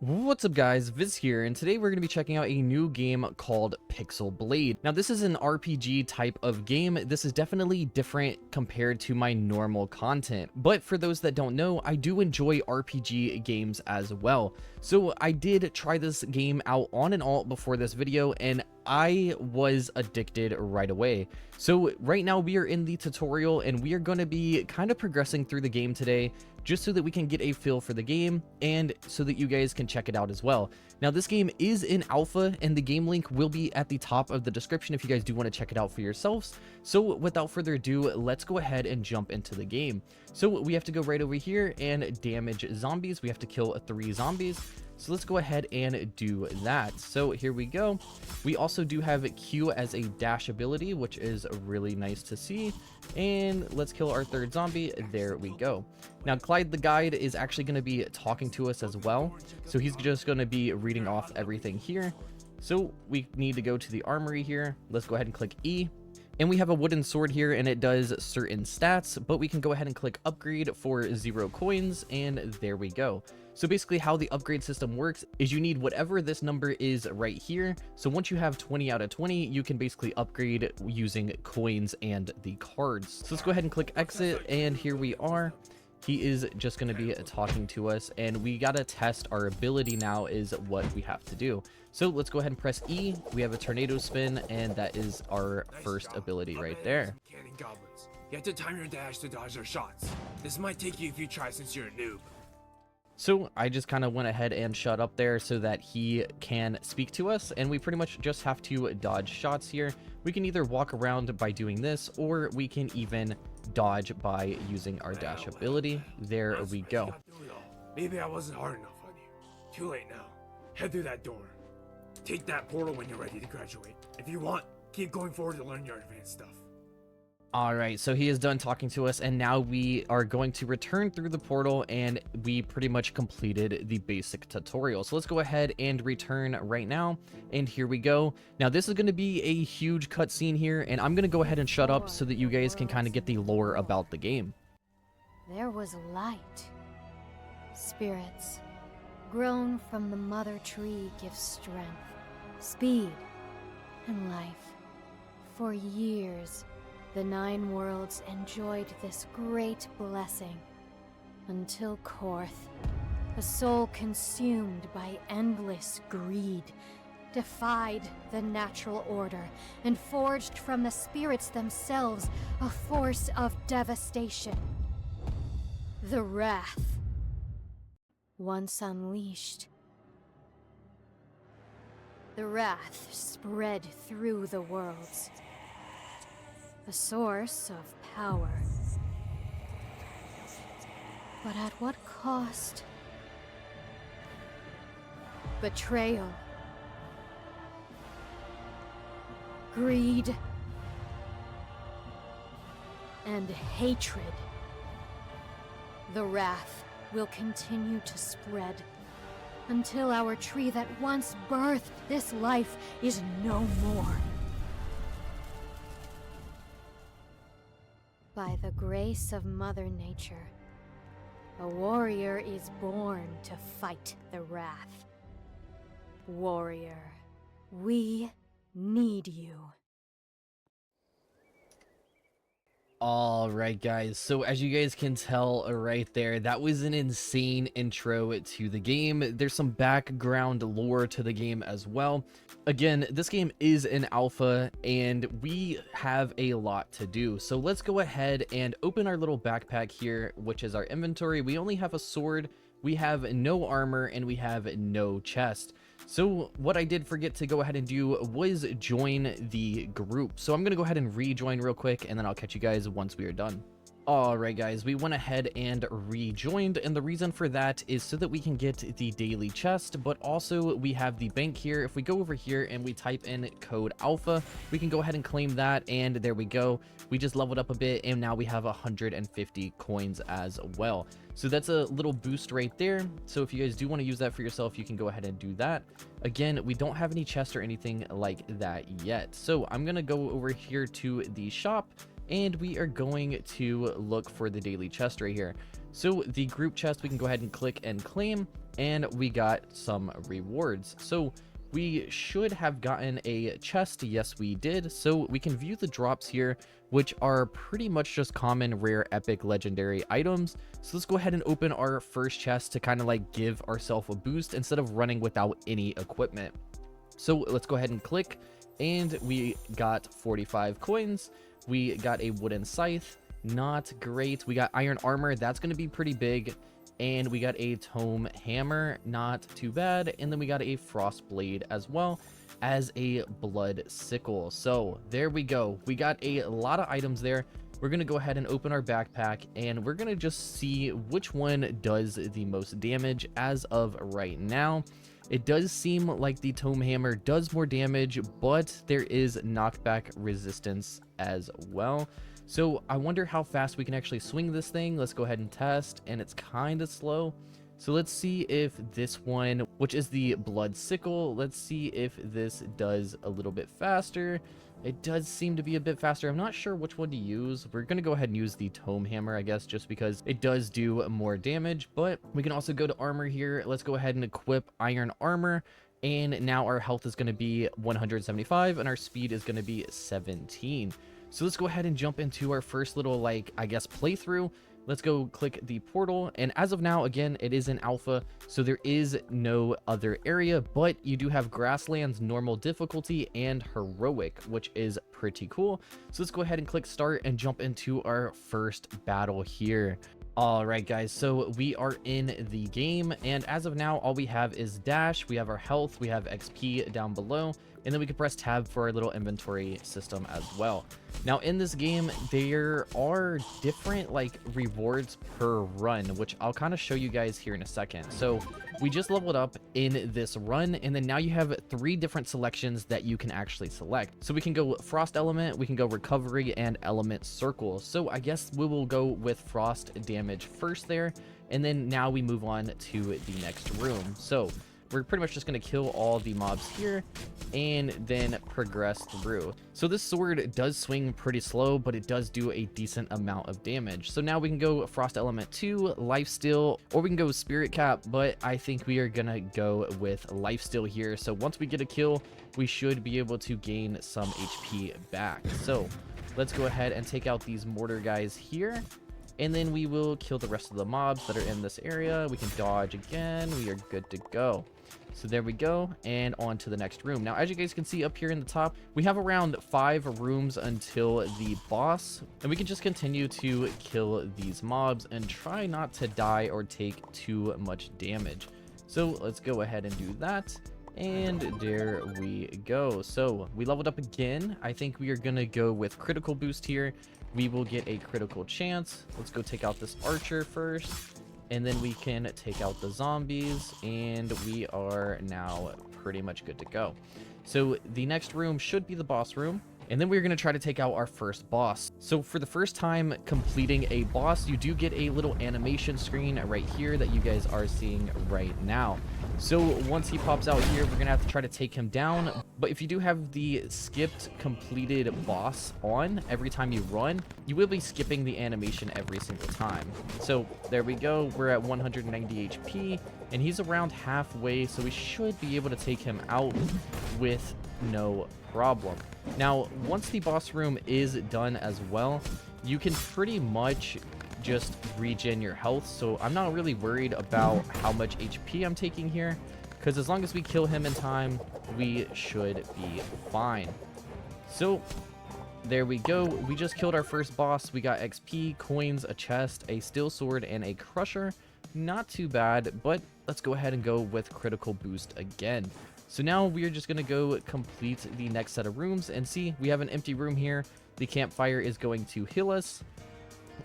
What's up guys, Viz here, and today we're going to be checking out a new game called Pixel Blade. Now this is an RPG type of game. This is definitely different compared to my normal content, but for those that don't know, I do enjoy RPG games as well. So I did try this game out on an alt before this video, and I was addicted right away. So right now we are in the tutorial and we are going to be kind of progressing through the game today, just so that we can get a feel for the game and so that you guys can check it out as well. Now this game is in alpha and the game link will be at the top of the description if you guys do want to check it out for yourselves. So without further ado, let's go ahead and jump into the game. So we have to go right over here and damage zombies. We have to kill 3 zombies. So let's go ahead and do that. So here we go. We also do have Q as a dash ability, which is really nice to see. And let's kill our 3rd zombie. There we go. Now Clyde the guide is actually going to be talking to us as well. So he's just going to be reading off everything here. So we need to go to the armory here. Let's go ahead and click E. And we have a wooden sword here and it does certain stats, but we can go ahead and click upgrade for 0 coins, and there we go. So basically how the upgrade system works is you need whatever this number is right here. So once you have 20 out of 20, you can basically upgrade using coins and the cards. So let's go ahead and click exit, and here we are. He is just going to be talking to us, and we got to test our ability now is what we have to do. So let's go ahead and press E. We have a tornado spin, and that is our first ability right there. Cannon goblins. You have to time your dash to dodge their shots. This might take you a few tries since you're a noob. So I just kind of went ahead and shut up there so that he can speak to us, and we pretty much just have to dodge shots here. We can either walk around by doing this, or we can even dodge by using our dash ability. There we go. Maybe I wasn't hard enough on you. Too late now. Head through that door. Take that portal when you're ready to graduate. If you want, keep going forward to learn your advanced stuff. All right, so he is done talking to us, and now we are going to return through the portal, and we pretty much completed the basic tutorial. So let's go ahead and return right now, and here we go. Now this is going to be a huge cutscene here, and I'm going to go ahead and shut up so that you guys can kind of get the lore about the game. There was light. Spirits, grown from the mother tree, give strength, speed, and life. For years, the 9 worlds enjoyed this great blessing, until Korth, a soul consumed by endless greed, defied the natural order and forged from the spirits themselves a force of devastation. The Wrath. Once unleashed, the Wrath spread through the worlds. A source of power. But at what cost? Betrayal. Greed. And hatred. The Wrath will continue to spread until our tree that once birthed this life is no more. By the grace of Mother Nature, a warrior is born to fight the Wrath. Warrior, we need you. All right, guys, so as you guys can tell right there, that was an insane intro to the game. There's some background lore to the game as well. Again, this game is an alpha and we have a lot to do. So let's go ahead and open our little backpack here, which is our inventory. We only have a sword, we have no armor, and we have no chest. So what I did forget to go ahead and do was join the group. So I'm going to go ahead and rejoin real quick, and then I'll catch you guys once we are done. Alright guys, we went ahead and rejoined, and the reason for that is so that we can get the daily chest, but also we have the bank here. If we go over here and we type in code alpha, we can go ahead and claim that, and there we go. We just leveled up a bit, and now we have 150 coins as well. So that's a little boost right there. So if you guys do want to use that for yourself, you can go ahead and do that. Again, we don't have any chests or anything like that yet. So I'm going to go over here to the shop, and we are going to look for the daily chest right here. So the group chest we can go ahead and click and claim, and we got some rewards. So we should have gotten a chest. Yes, we did. So we can view the drops here, which are pretty much just common, rare, epic, legendary items. So let's go ahead and open our first chest to kind of like give ourselves a boost instead of running without any equipment. So let's go ahead and click, and we got 45 coins. We got a wooden scythe, not great. We got iron armor, that's going to be pretty big. And we got a tome hammer, not too bad. And then we got a frost blade as well as a blood sickle. So there we go. We got a lot of items there. We're going to go ahead and open our backpack, and we're going to just see which one does the most damage as of right now. It does seem like the tome hammer does more damage, but there is knockback resistance as well. So I wonder how fast we can actually swing this thing. Let's go ahead and test, and it's kind of slow. So let's see if this one, which is the blood sickle, let's see if this does a little bit faster. It does seem to be a bit faster. I'm not sure which one to use. We're going to go ahead and use the tome hammer, I guess, just because it does do more damage. But we can also go to armor here. Let's go ahead and equip iron armor. And now our health is going to be 175 and our speed is going to be 17. So let's go ahead and jump into our first little, like, I guess, playthrough. Let's go click the portal, and as of now, again, it is in alpha, so there is no other area, but you do have grasslands, normal difficulty, and heroic, which is pretty cool. So let's go ahead and click start and jump into our first battle here. All right, guys, so we are in the game, and as of now, all we have is dash. We have our health, we have XP down below, and then we can press tab for our little inventory system as well. Now in this game, there are different like rewards per run, which I'll kind of show you guys here in a second. So we just leveled up in this run, and then now you have 3 different selections that you can actually select. So we can go frost element, we can go recovery, and element circle. So I guess we will go with frost damage first there, and then now we move on to the next room. So we're pretty much just going to kill all the mobs here and then progress through. So this sword does swing pretty slow, but it does do a decent amount of damage. So now we can go frost element 2, lifesteal, or we can go spirit cap, but I think we are gonna go with lifesteal here. So once we get a kill, we should be able to gain some HP back. So let's go ahead and take out these mortar guys here, and then we will kill the rest of the mobs that are in this area. We can dodge again. We are good to go. So there we go, and on to the next room. Now, as you guys can see up here in the top, we have around 5 rooms until the boss, and we can just continue to kill these mobs and try not to die or take too much damage. So let's go ahead and do that. And there we go. So we leveled up again. I think we are gonna go with critical boost here. We will get a critical chance. Let's go take out this archer first, and then we can take out the zombies, and we are now pretty much good to go. So the next room should be the boss room, and then we're going to try to take out our first boss. So for the first time completing a boss, you do get a little animation screen right here that you guys are seeing right now. So once he pops out here, we're gonna have to try to take him down. But if you do have the skipped completed boss on every time you run, you will be skipping the animation every single time. So there we go. We're at 190 HP, and he's around halfway, so we should be able to take him out with no problem. Now, once the boss room is done as well, you can pretty much just regen your health, so I'm not really worried about how much HP I'm taking here, because as long as we kill him in time, we should be fine. So there we go. We just killed our first boss. We got XP, coins, a chest, a steel sword, and a crusher. Not too bad, but let's go ahead and go with critical boost again. So now we are just going to go complete the next set of rooms, and see, we have an empty room here. The campfire is going to heal us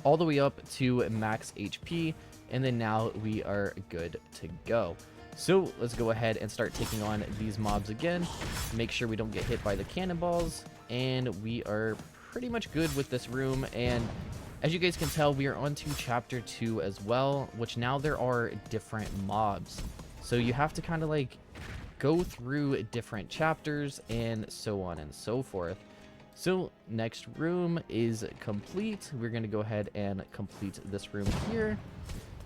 all the way up to max HP, and then now we are good to go. So let's go ahead and start taking on these mobs again. Make sure we don't get hit by the cannonballs, and we are pretty much good with this room. And as you guys can tell, we are on to chapter 2 as well, which now there are different mobs, so you have to kind of like go through different chapters and so on and so forth. So next room is complete. We're going to go ahead and complete this room here.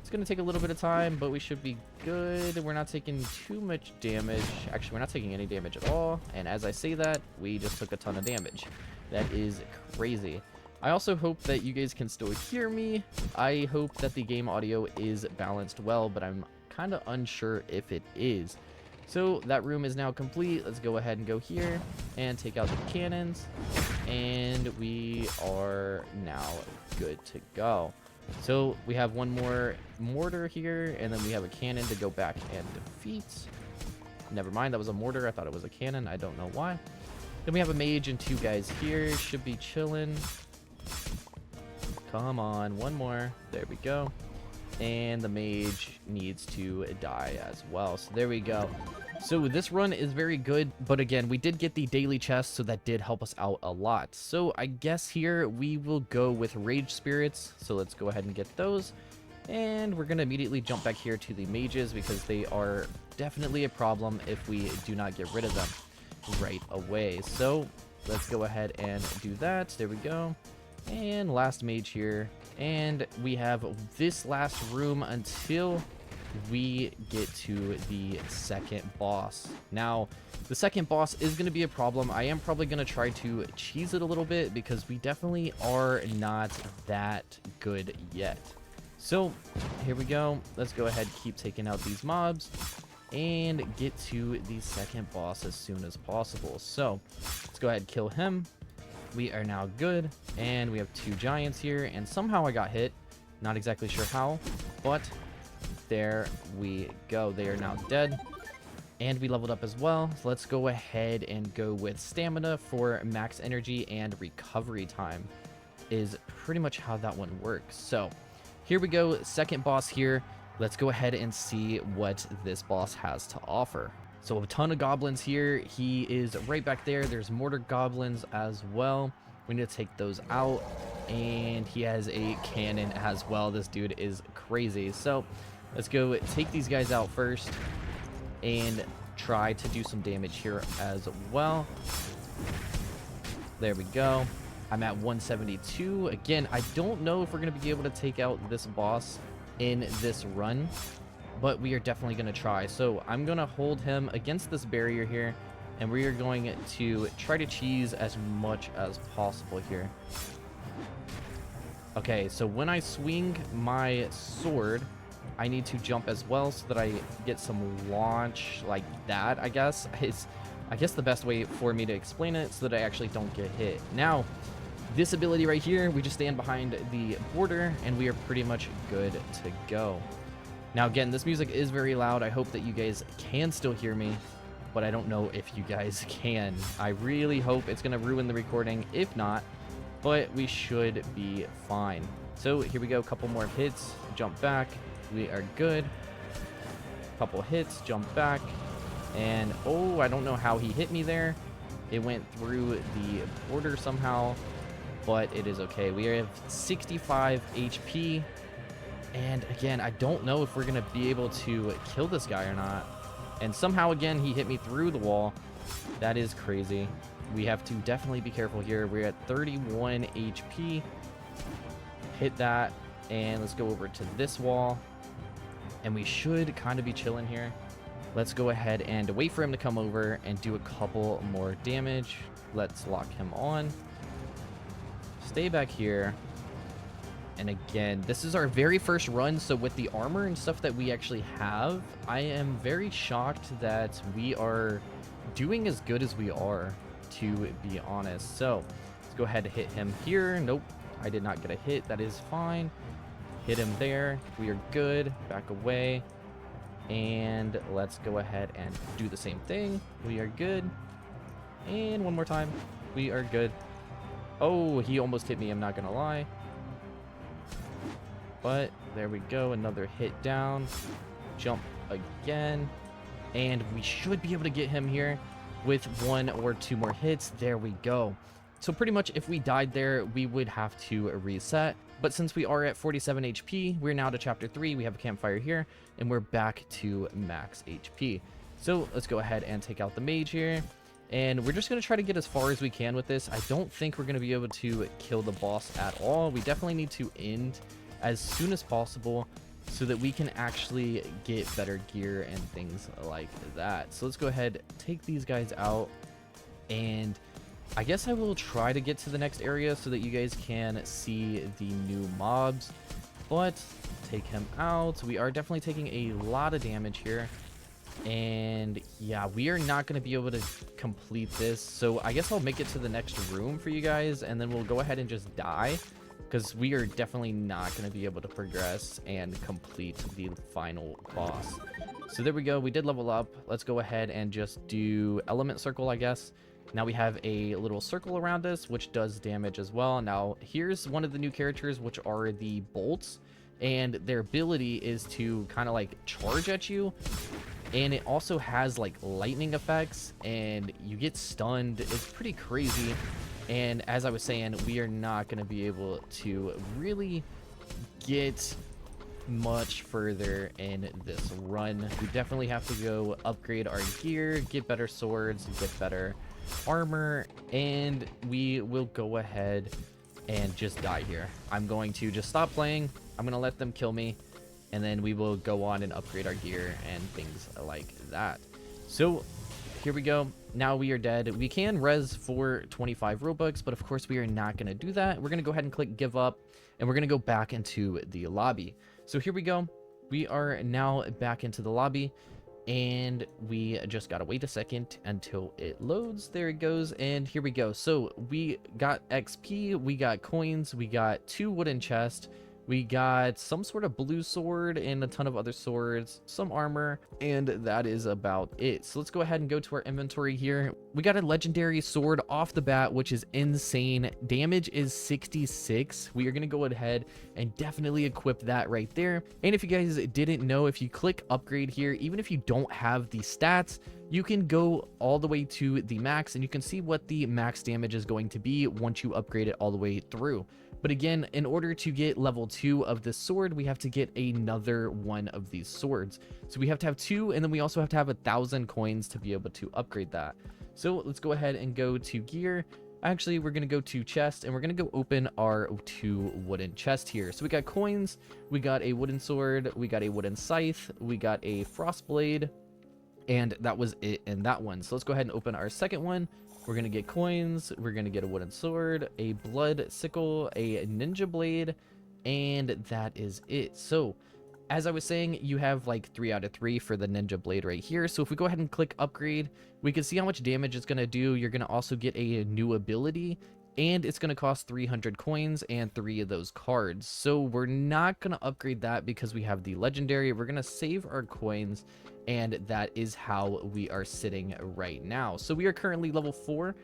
It's going to take a little bit of time, but we should be good. We're not taking too much damage. Actually, we're not taking any damage at all. And as I say that, we just took a ton of damage. That is crazy. I also hope that you guys can still hear me. I hope that the game audio is balanced well, but I'm kind of unsure if it is. So that room is now complete. Let's go ahead and go here and take out the cannons. And we are now good to go. So we have one more mortar here, and then we have a cannon to go back and defeat. Never mind, that was a mortar. I thought it was a cannon. I don't know why. Then we have a mage and 2 guys here. Should be chilling. Come on, one more. There we go. And the mage needs to die as well. So there we go. So this run is very good, but again, we did get the daily chest, so that did help us out a lot. So I guess here we will go with rage spirits. So let's go ahead and get those. And we're going to immediately jump back here to the mages because they are definitely a problem if we do not get rid of them right away. So let's go ahead and do that. There we go. And last mage here. And we have this last room until we get to the second boss. Now, the second boss is going to be a problem. I am probably going to try to cheese it a little bit because we definitely are not that good yet. So, here we go. Let's go ahead and keep taking out these mobs and get to the second boss as soon as possible. So, let's go ahead and kill him. We are now good, and we have 2 giants here, and somehow I got hit. Not exactly sure how, but there we go. They are now dead, and we leveled up as well. So let's go ahead and go with stamina for max energy, and recovery time is pretty much how that one works. So here we go, second boss here. Let's go ahead and see what this boss has to offer. So a ton of goblins here. He is right back there. There's mortar goblins as well. We need to take those out. And he has a cannon as well. This dude is crazy. So let's go take these guys out first and try to do some damage here as well. There we go. I'm at 172. Again, I don't know if we're going to be able to take out this boss in this run, but we are definitely going to try. So I'm going to hold him against this barrier here, and we are going to try to cheese as much as possible here. Okay, so when I swing my sword, I need to jump as well so that I get some launch like that, I guess. Is I guess the best way for me to explain it so that I actually don't get hit. Now, this ability right here, we just stand behind the border and we are pretty much good to go. Now again, this music is very loud. I hope that you guys can still hear me, but I don't know if you guys can. I really hope it's going to ruin the recording. If not, but we should be fine. So here we go, a couple more hits, jump back, we are good. Couple hits, jump back, and oh, I don't know how he hit me there. It went through the border somehow, but it is okay. We have 65 HP, and again, I don't know if we're gonna be able to kill this guy or not. And somehow again, he hit me through the wall. That is crazy. We have to definitely be careful here. We're at 31 HP. Hit that, and let's go over to this wall, and we should kind of be chilling here. Let's go ahead and wait for him to come over and do a couple more damage. Let's lock him on. Stay back here. And again, this is our very first run, so with the armor and stuff that we actually have, I am very shocked that we are doing as good as we are, to be honest. So let's go ahead and hit him here. Nope, I did not get a hit. That is fine. Hit him there. We are good. Back away. And let's go ahead and do the same thing. We are good. And one more time. We are good. Oh, he almost hit me, I'm not gonna lie. But there we go. Another hit down. Jump again. And we should be able to get him here with 1 or 2 more hits. There we go. So pretty much if we died there, we would have to reset. But since we are at 47 HP, we're now to chapter 3. We have a campfire here, and we're back to max HP. So let's go ahead and take out the mage here. And we're just going to try to get as far as we can with this. I don't think we're going to be able to kill the boss at all. We definitely need to end as soon as possible so that we can actually get better gear and things like that. So let's go ahead, take these guys out, and I guess I will try to get to the next area so that you guys can see the new mobs. But take him out. We are definitely taking a lot of damage here. And yeah, we are not going to be able to complete this. So I guess I'll make it to the next room for you guys, and then we'll go ahead and just die, because we are definitely not going to be able to progress and complete the final boss. So there we go. We did level up. Let's go ahead and just do element circle, I guess. Now we have a little circle around us, which does damage as well. Now here's one of the new characters, which are the bolts, and their ability is to kind of like charge at you. And it also has like lightning effects, and you get stunned. It's pretty crazy. And as I was saying, we are not going to be able to really get much further in this run. We definitely have to go upgrade our gear, get better swords, get better armor, and we will go ahead and just die here. I'm going to just stop playing. I'm going to let them kill me, and then we will go on and upgrade our gear and things like that. So here we go. Now we are dead. We can res for 25 Robux, but of course we are not going to do that. We're going to go ahead and click give up, and we're going to go back into the lobby. So here we go. We are now back into the lobby, and we just got to wait a second until it loads. There it goes. And here we go. So we got XP, we got coins, we got 2 wooden chests, we got some sort of blue sword and a ton of other swords, some armor, and that is about it. So let's go ahead and go to our inventory here. We got a legendary sword off the bat, which is insane. Damage is 66. We are going to go ahead and definitely equip that right there. And if you guys didn't know, if you click upgrade here, even if you don't have the stats, you can go all the way to the max, and you can see what the max damage is going to be once you upgrade it all the way through. But again, in order to get level 2 of this sword, we have to get another one of these swords. So we have to have 2, and then we also have to have 1,000 coins to be able to upgrade that. So let's go ahead and go to gear. Actually, we're going to go to chest, and we're going to go open our 2 wooden chests here. So we got coins, we got a wooden sword, we got a wooden scythe, we got a frost blade, and that was it in that one. So let's go ahead and open our second one. We're going to get coins, we're going to get a wooden sword, a blood sickle, a ninja blade, and that is it. So as I was saying, you have like 3 out of 3 for the ninja blade right here. So if we go ahead and click upgrade, we can see how much damage it's going to do. You're going to also get a new ability, and it's going to cost 300 coins and 3 of those cards. So we're not going to upgrade that because we have the legendary. We're going to save our coins, and that is how we are sitting right now. So we are currently level 4,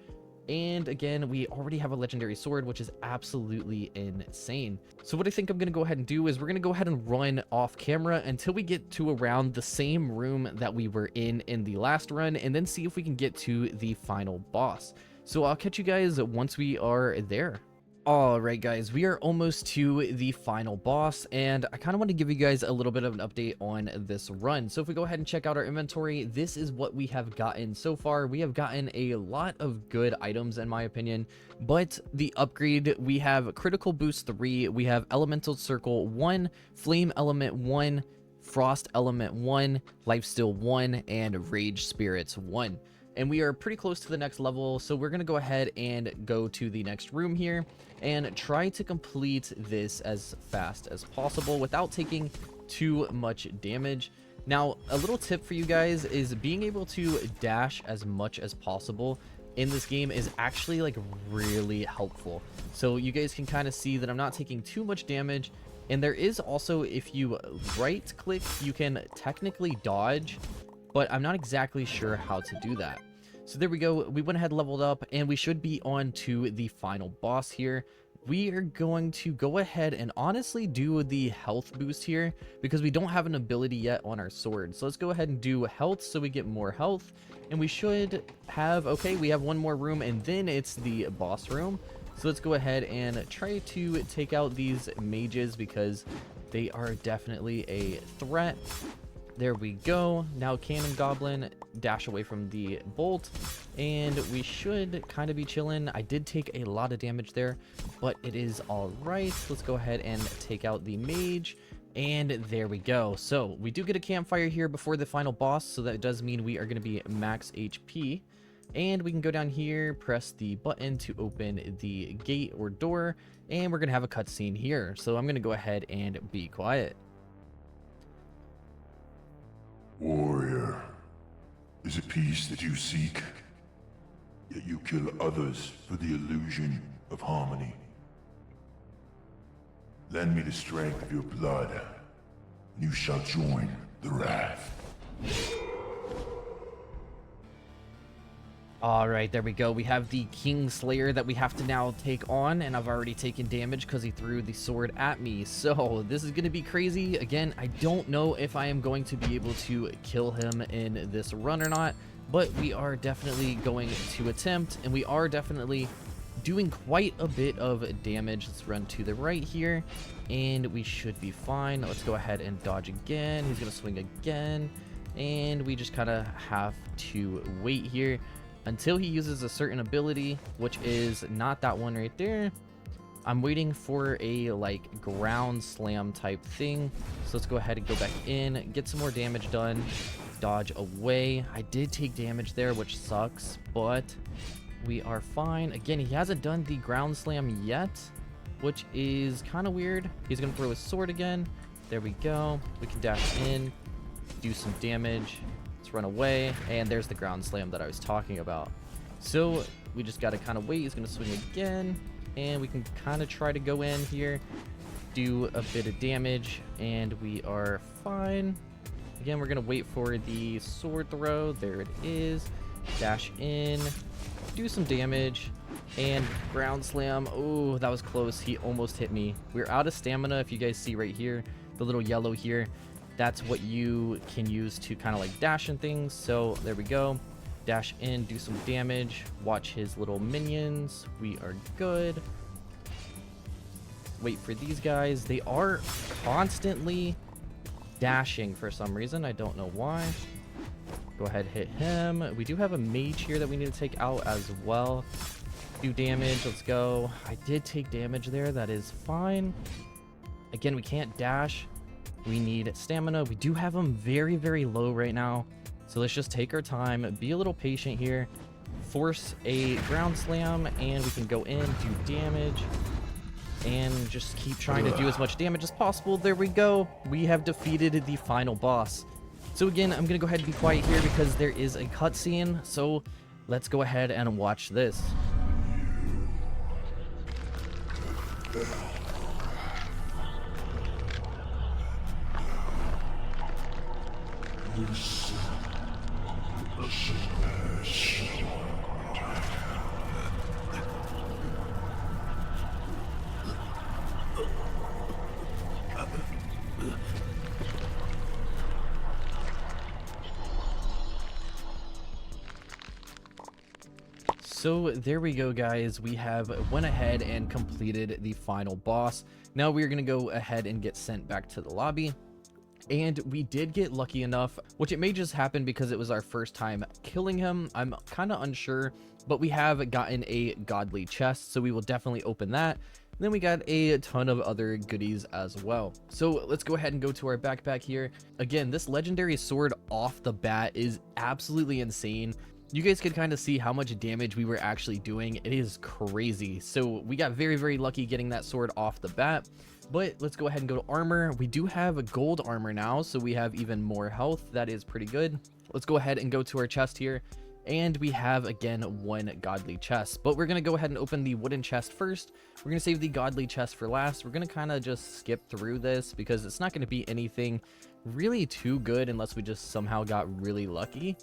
and again, we already have a legendary sword, which is absolutely insane. So what I think I'm going to go ahead and do is we're going to go ahead and run off camera until we get to around the same room that we were in the last run, and then see if we can get to the final boss. So I'll catch you guys once we are there. Alright guys, we are almost to the final boss, and I kind of want to give you guys a little bit of an update on this run. So if we go ahead and check out our inventory, this is what we have gotten so far. We have gotten a lot of good items in my opinion, but the upgrade, we have critical boost 3, we have elemental circle 1, flame element 1, frost element 1, lifesteal 1, and rage spirits 1. And we are pretty close to the next level, so we're going to go ahead and go to the next room here and try to complete this as fast as possible without taking too much damage. Now, a little tip for you guys is being able to dash as much as possible in this game is actually like really helpful. So you guys can kind of see that I'm not taking too much damage. And there is also, if you right click, you can technically dodge, but I'm not exactly sure how to do that. So there we go. We went ahead, leveled up, and we should be on to the final boss here. We are going to go ahead and honestly do the health boost here because we don't have an ability yet on our sword. So let's go ahead and do health so we get more health, and we should have, okay, we have one more room, and then it's the boss room. So let's go ahead and try to take out these mages because they are definitely a threat. There we go. Now Cannon Goblin, dash away from the bolt, and we should kind of be chilling. I did take a lot of damage there, but it is all right. Let's go ahead and take out the mage, and there we go. So we do get a campfire here before the final boss, so that does mean we are going to be max HP. And we can go down here, press the button to open the gate or door, and we're going to have a cutscene here. So I'm going to go ahead and be quiet. Warrior, is it peace that you seek? Yet you kill others for the illusion of harmony. Lend me the strength of your blood, and you shall join the wrath. All right, there we go. We have the King Slayer that we have to now take on, and I've already taken damage because he threw the sword at me. So this is going to be crazy. Again, I don't know if I am going to be able to kill him in this run or not, but we are definitely going to attempt, and we are definitely doing quite a bit of damage. Let's run to the right here, and we should be fine. Let's go ahead and dodge again. He's going to swing again, and we just kind of have to wait here until he uses a certain ability, which is not that one right there. I'm waiting for a like ground slam type thing. So let's go ahead and go back in, get some more damage done, dodge away. I did take damage there, which sucks, but we are fine. Again, he hasn't done the ground slam yet, which is kind of weird. He's gonna throw his sword again. There we go. We can dash in, do some damage. Let's run away, and there's the ground slam that I was talking about. So we just got to kind of wait. He's going to swing again, and we can kind of try to go in here, do a bit of damage, and we are fine. Again, we're going to wait for the sword throw. There it is. Dash in, do some damage, and ground slam. Oh, that was close. He almost hit me. We're out of stamina. If you guys see right here, the little yellow here, that's what you can use to kind of like dash and things. So there we go. Dash in, do some damage, watch his little minions. We are good. Wait for these guys. They are constantly dashing for some reason. I don't know why. Go ahead, hit him. We do have a mage here that we need to take out as well. Do damage. Let's go. I did take damage there. That is fine. Again, we can't dash. We need stamina. We do have them very, very low right now. So let's just take our time, be a little patient here, force a ground slam, and we can go in, do damage, and just keep trying to do as much damage as possible. There we go. We have defeated the final boss. So again, I'm going to go ahead and be quiet here because there is a cutscene. So let's go ahead and watch this. So there we go, guys. We have went ahead and completed the final boss. Now we're going to go ahead and get sent back to the lobby. And we did get lucky enough, which it may just happen because it was our first time killing him. I'm kind of unsure, but we have gotten a godly chest, so we will definitely open that. Then we got a ton of other goodies as well. So let's go ahead and go to our backpack here. Again, this legendary sword off the bat is absolutely insane. You guys could kind of see how much damage we were actually doing. It is crazy. So we got very, very lucky getting that sword off the bat. But let's go ahead and go to armor. We do have a gold armor now, so we have even more health. That is pretty good. Let's go ahead and go to our chest here. And we have, again, one godly chest. But we're going to go ahead and open the wooden chest first. We're going to save the godly chest for last. We're going to kind of just skip through this because it's not going to be anything really too good unless we just somehow got really lucky.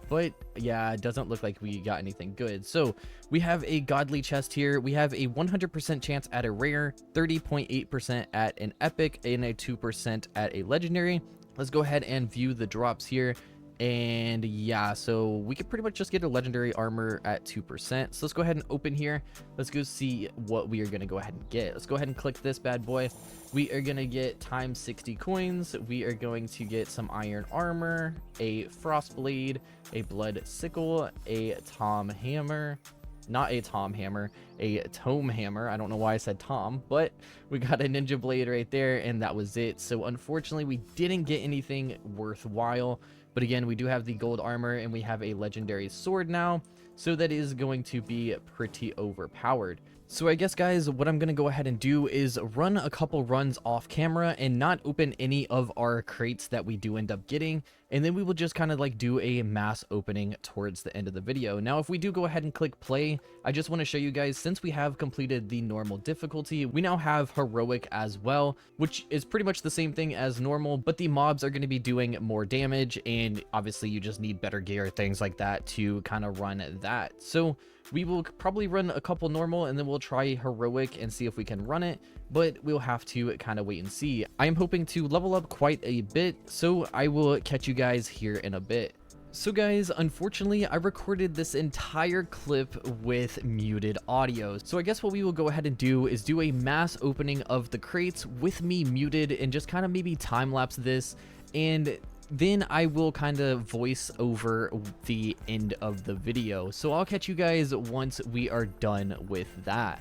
But yeah, it doesn't look like we got anything good. So we have a godly chest here. We have a 100% chance at a rare, 30.8% at an epic, and a 2% at a legendary. Let's go ahead and view the drops here. And yeah, so we could pretty much just get a legendary armor at 2%. So let's go ahead and open here. Let's go see what we are going to go ahead and get. Let's go ahead and click this bad boy. We are going to get times 60 coins. We are going to get some iron armor, a frost blade, a blood sickle, a tom hammer. Not a tom hammer, a tome hammer. I don't know why I said tom, but we got a ninja blade right there, and that was it. So unfortunately, we didn't get anything worthwhile. But again, we do have the gold armor, and we have a legendary sword now. So that is going to be pretty overpowered. So I guess, guys, what I'm going to go ahead and do is run a couple runs off camera and not open any of our crates that we do end up getting. And then we will just kind of like do a mass opening towards the end of the video. Now, if we do go ahead and click play, I just want to show you guys, since we have completed the normal difficulty, we now have heroic as well, which is pretty much the same thing as normal, but the mobs are going to be doing more damage. And obviously you just need better gear, things like that to kind of run that. So we will probably run a couple normal and then we'll try heroic and see if we can run it, but we'll have to kind of wait and see. I am hoping to level up quite a bit, so I will catch you guys here in a bit. So guys, unfortunately, I recorded this entire clip with muted audio. So I guess what we will go ahead and do is do a mass opening of the crates with me muted and just kind of maybe time lapse this, and then I will kind of voice over the end of the video. So I'll catch you guys once we are done with that.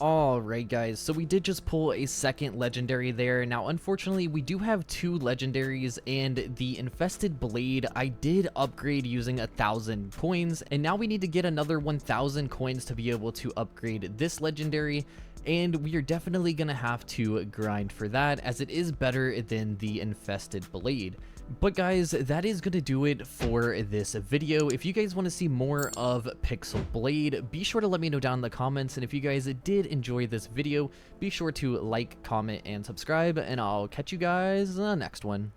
Alright guys, so we did just pull a second legendary there. Now unfortunately we do have two legendaries, and the infested blade I did upgrade using 1,000 coins, and now we need to get another 1,000 coins to be able to upgrade this legendary, and we are definitely gonna have to grind for that, as it is better than the infested blade. But guys, that is going to do it for this video. If you guys want to see more of Pixel Blade, be sure to let me know down in the comments. And if you guys did enjoy this video, be sure to like, comment, and subscribe. And I'll catch you guys in the next one.